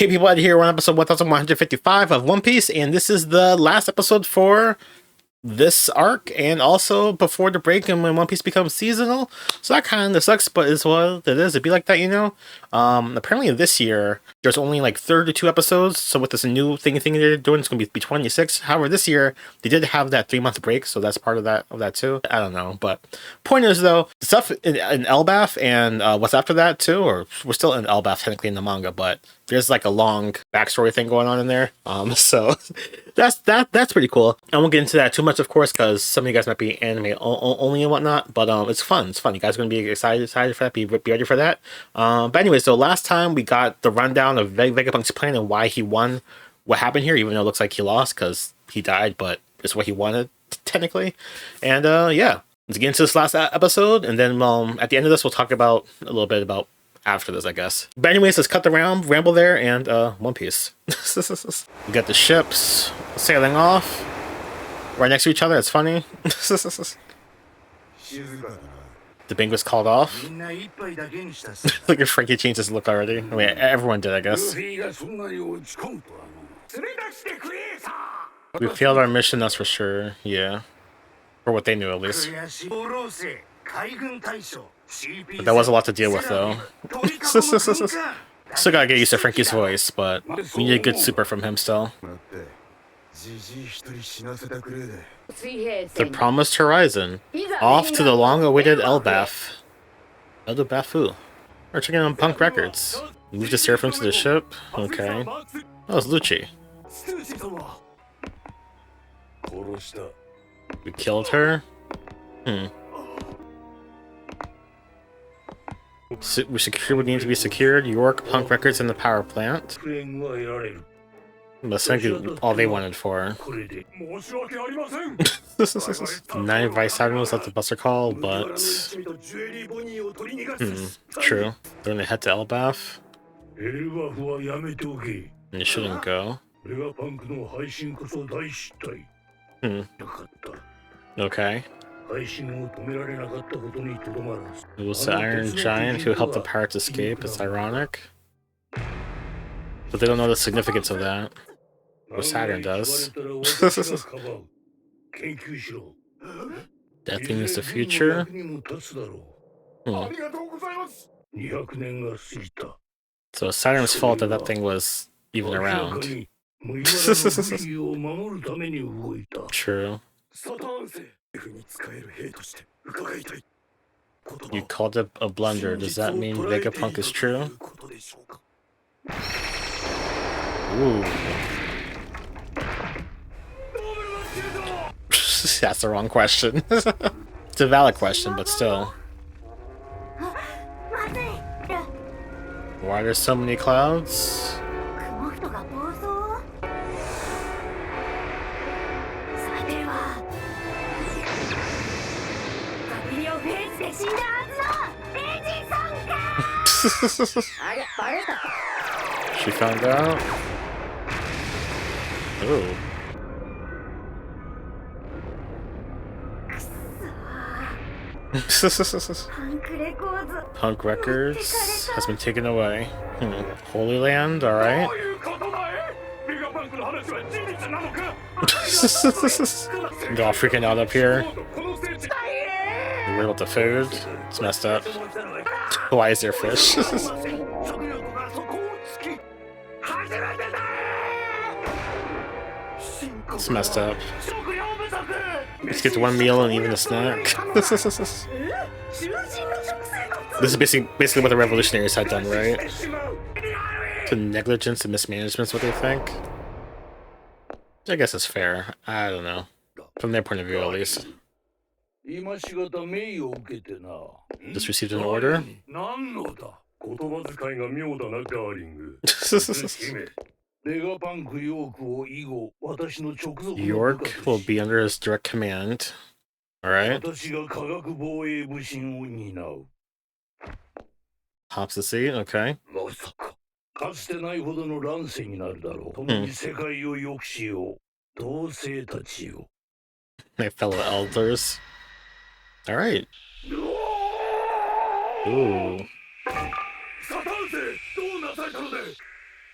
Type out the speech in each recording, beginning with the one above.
Hey people, out here on episode 1155 of One Piece, and this is the last episode for this arc, and also before the break and when One Piece becomes seasonal. So that kind of sucks, but it's what it is. It'd be like that, you know. Apparently this year there's only like 32 episodes, so with this new thing they're doing, it's gonna be 26. However, this year they did have that 3-month break, so that's part of that too. I don't know, but point is though, the stuff in Elbaph and what's after that too, or we're still in Elbaph technically in the manga, but there's like a long backstory thing going on in there. So that's pretty cool. I won't get into that too much, of course, because some of you guys might be anime only and whatnot. But it's fun. It's fun. You guys are gonna be excited for that. Be ready for that. But anyway, so last time we got the rundown of Vegapunk's plan and why he won. What happened here, even though it looks like he lost because he died, but it's what he wanted technically. And yeah, let's get into this last episode, and then at the end of this, we'll talk about a little bit about after this, I guess. But anyways, let's cut the ramble there and One Piece. We got the ships sailing off right next to each other. It's funny. The Bing was called off. Look at Frankie changed his look already. I mean, everyone did, I guess. We failed our mission, that's for sure. Yeah. For what they knew, at least. But that was a lot to deal with, though. Still gotta get used to Frankie's voice, but we need a good super from him still. The promised horizon. Off to the long-awaited Elbaph. Elbaph. We're checking on Punk Records. Move the Seraphim to the ship. Okay. Oh, it's Lucci. We killed her? We secure what needs to be secured. York, Punk Records, and the power plant. That's all they wanted for. 9 Vice Admirals let the buster call, but... true. They're gonna head to Elbaph. And you shouldn't go. Okay. It was the Iron Giant who helped the pirates escape. It's ironic. But they don't know the significance of that. Or Saturn does. That thing is the future? So it's Saturn's fault that that thing was even around. True. You called it a blunder. Does that mean Vegapunk is true? Ooh. That's the wrong question. It's a valid question, but still. Why are there so many clouds? She found out. Ooh. Punk Records has been taken away. Holy Land, alright. They're all freaking out up here. Worried about the food. It's messed up. Why is there fish? It's messed up. Let's get to one meal and even a snack. This is basically what the revolutionaries had done, right? The negligence and mismanagement is what they think. I guess it's fair. I don't know. From their point of view, at least. Just received an order? York will be under his direct command. Alright. Hops the seat, okay. My fellow elders. Alright. Ooh.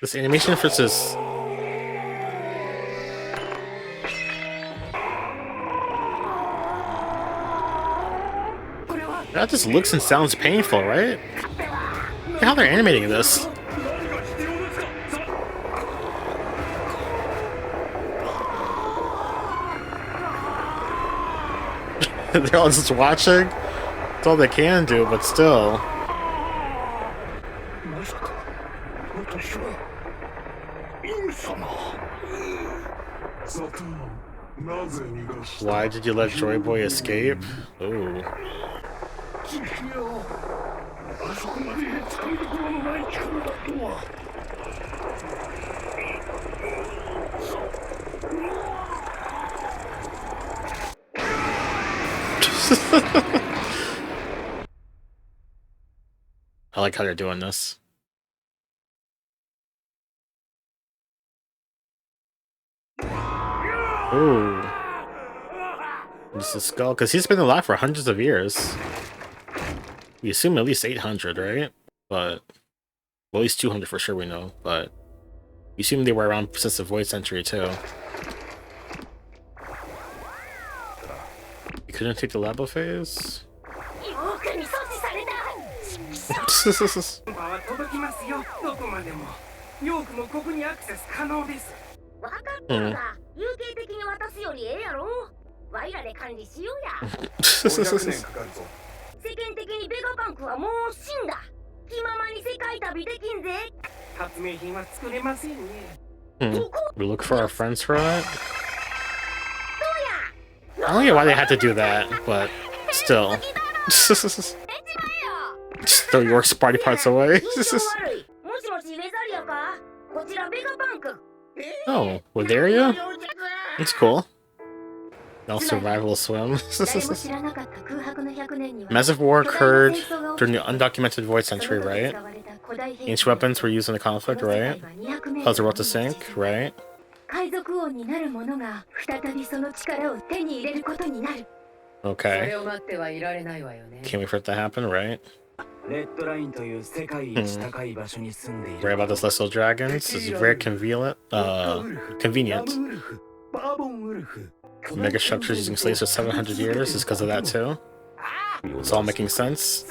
This animation versus... That just looks and sounds painful, right? Look how they're animating this. They're all just watching. That's all they can do, but still. Why did you let Joy Boy escape? Ooh. I like how they're doing this. Ooh. This is skull, because he's been alive for hundreds of years. We assume at least 800, right? But, well, at least 200 for sure we know, but we assume they were around since the Void Century too. You couldn't take the Labo phase? We look for our friends for it? I don't get why they had to do that, but still. Just throw York's party parts away. Oh, Wadaria? That's cool. Now survival swim. Massive war occurred during the undocumented Void Century, right? Ancient weapons were used in the conflict, right? Cause the world to sink, right? Okay. Can't wait for it to happen, right? Right about the Celestial Dragons. This is very convenient. Mega structures using slaves for 700 years is because of that too. It's all making sense.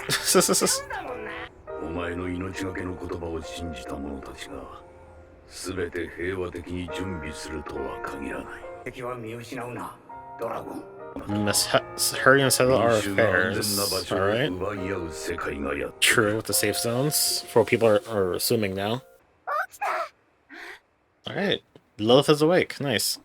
We must hurry and settle our affairs. Alright. True, with the safe zones. For what people are assuming now. Alright. Lilith is awake. Nice.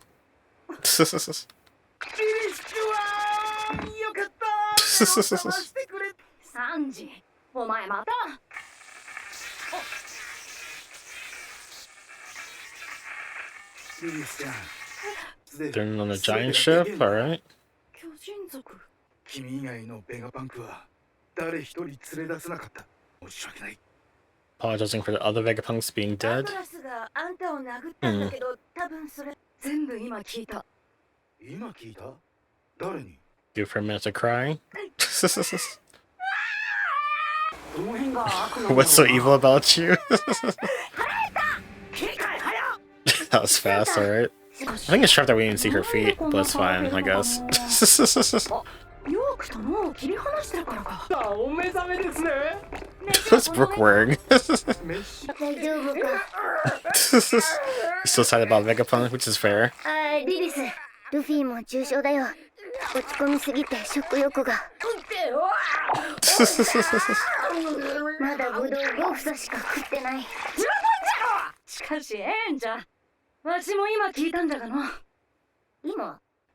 They're on a giant ship, alright. Apologizing for the other Vegapunks being dead. Give her a minute to cry. What's so evil about you? That was fast, alright. I think it's sharp that we didn't see her feet, but it's fine, I guess. What's Brooke wearing? He's still excited about Vegapunk, which is fair. What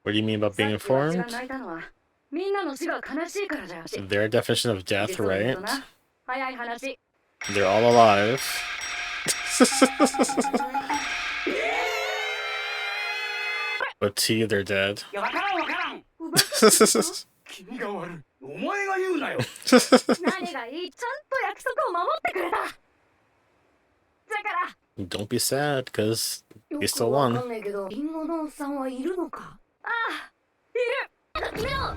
do you mean about being informed? Their definition of death, right? They're all alive. But to you, they're dead. Don't be sad, because you still won.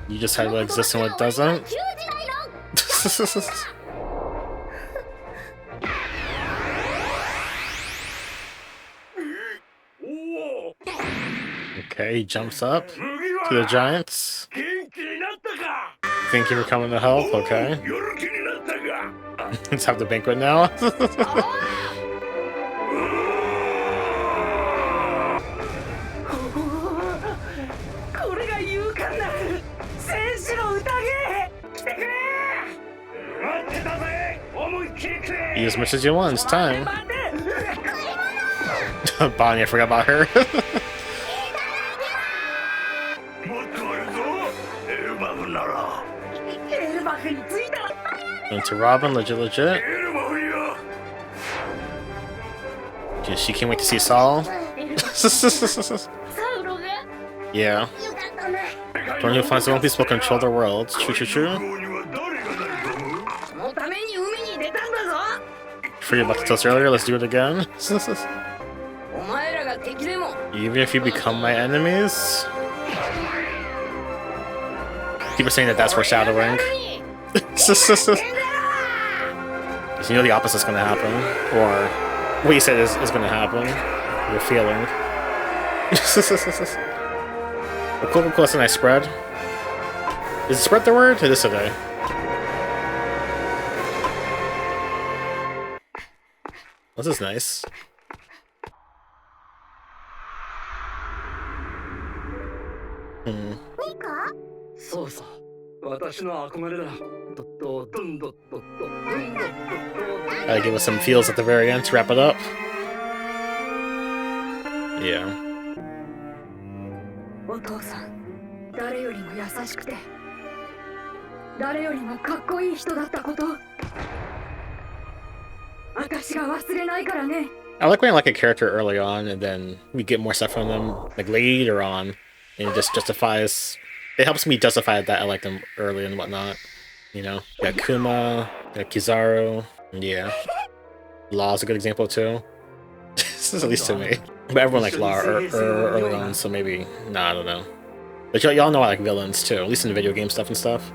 You just had what exists and what doesn't? Okay, he jumps up to the giants. Thank you for coming to help. Okay. Let's have the banquet now. Eat as much as you want. It's time. Bonnie, I forgot about her. Into Robin, legit. Dude, she can't wait to see Saul. Yeah. The one who finds the One Piece will control the world. True. Forget about to tell us earlier, let's do it again. Even if you become my enemies. People are saying that that's foreshadowing. You know the opposite's gonna happen. Or what you said is gonna happen. You're feeling. Cool, that's a nice spread. Is spread the word? It is today. This is nice. Gotta give us some feels at the very end to wrap it up. Yeah. I like when I like a character early on, and then we get more stuff from them like later on, and it just justifies. It helps me justify that I like them early and whatnot. You know, got Kuma, got Kizaru, yeah. Law's a good example too. This is at least to me, but everyone liked Law early on, so maybe I don't know. But y'all know I like villains too, at least in the video game stuff and stuff.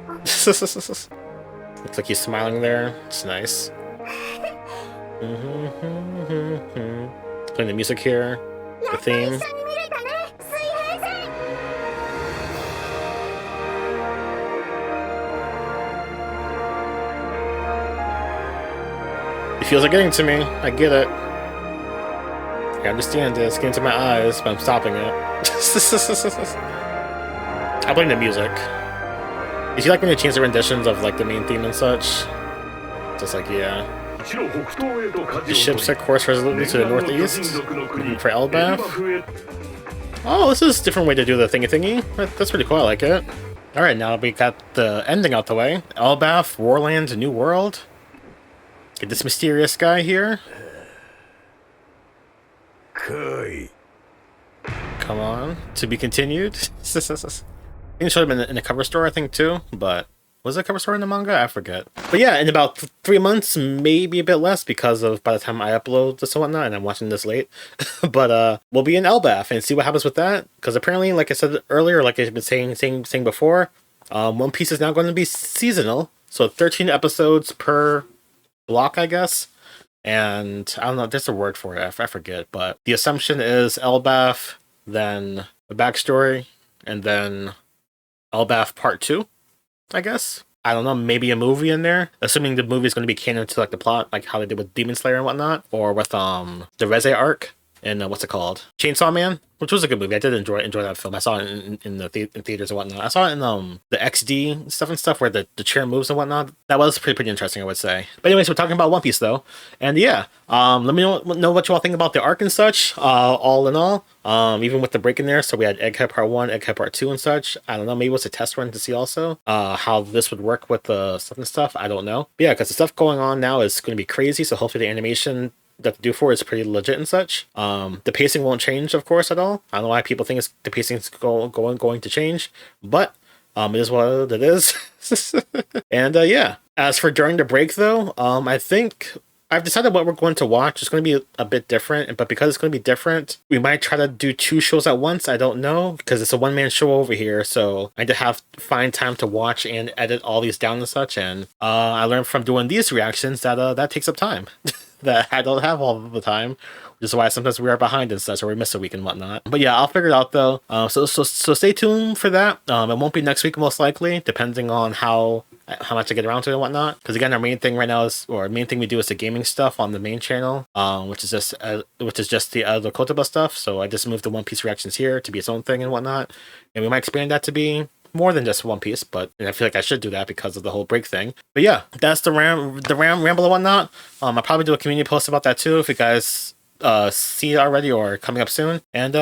Looks like he's smiling there. It's nice. Playing the music here, the theme. It feels like getting to me. I get it. I understand it. It's getting to my eyes, but I'm stopping it. I blame the music. Did you like when they change the renditions of like the main theme and such? Just like, yeah. The ship set course resolutely to the northeast. Looking for Elbaph. Oh, this is a different way to do the thingy. That's pretty cool. I like it. Alright, now we got the ending out the way. Elbaph, Warland, New World. Get this mysterious guy here. Come on. To be continued. It showed him in the cover store, I think, too. But was it a cover store in the manga? I forget. But yeah, in about 3 months, maybe a bit less, because of by the time I upload this and whatnot, and I'm watching this late. But we'll be in Elbaph and see what happens with that. Because apparently, like I said earlier, like I've been saying before, One Piece is now going to be seasonal. So 13 episodes per block, I guess. And I don't know, there's a word for it, I forget. But the assumption is Elbaph, then the backstory, and then Elbaph Part 2, I guess. I don't know, maybe a movie in there. Assuming the movie is going to be canon to like the plot, like how they did with Demon Slayer and whatnot. Or with the Reze arc in, what's it called? Chainsaw Man, which was a good movie. I did enjoy that film. I saw it in the theaters and whatnot. I saw it in the XD stuff where the chair moves and whatnot. That was pretty interesting, I would say. But anyways, we're talking about One Piece though. And yeah, let me know what you all think about the arc and such, all in all. Even with the break in there, so we had Egghead Part 1, Egghead Part 2 and such. I don't know, maybe it was a test run to see also how this would work with the stuff and stuff. I don't know. But yeah, because the stuff going on now is going to be crazy, so hopefully the animation that they do for it is pretty legit and such. The pacing won't change, of course, at all. I don't know why people think the pacing is going to change, but it is what it is. And yeah, as for during the break though, I think I've decided what we're going to watch. It's going to be a bit different, but because it's going to be different, we might try to do 2 shows at once. I don't know, because it's a one-man show over here, so I need to find time to watch and edit all these down and such. And I learned from doing these reactions that that takes up time. that I don't have all the time, which is why sometimes we are behind and such, or we miss a week and whatnot. But yeah, I'll figure it out though. So stay tuned for that. It won't be next week most likely, depending on how much I get around to it and whatnot. Because again, our main thing right now is, or main thing we do is the gaming stuff on the main channel, which is just the EdoKotoba stuff. So I just moved the One Piece reactions here to be its own thing and whatnot, and we might expand that to be more than just One Piece, but I feel like I should do that because of the whole break thing. But yeah, that's the ramble and whatnot. I'll probably do a community post about that too if you guys see it already or coming up soon. And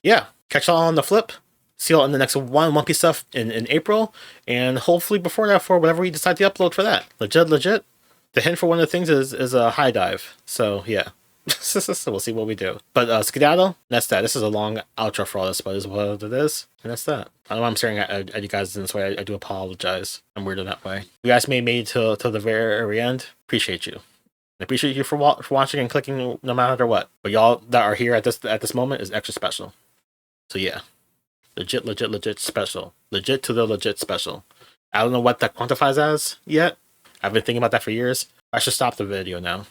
yeah, catch y'all on the flip. See y'all in the next One Piece stuff in April, and hopefully before that for whatever we decide to upload for that. Legit. The hint for one of the things is a high dive. So yeah. So we'll see what we do. But skedaddle, that's that. This is a long outro for all this, but is what it is. And that's that. I know I'm staring at you guys in this way. I do apologize. I'm weird in that way. You guys made me till the very end. Appreciate you. I appreciate you for watching and clicking no matter what. But y'all that are here at this moment is extra special. So yeah. Legit special. Legit to the legit special. I don't know what that quantifies as yet. I've been thinking about that for years. I should stop the video now.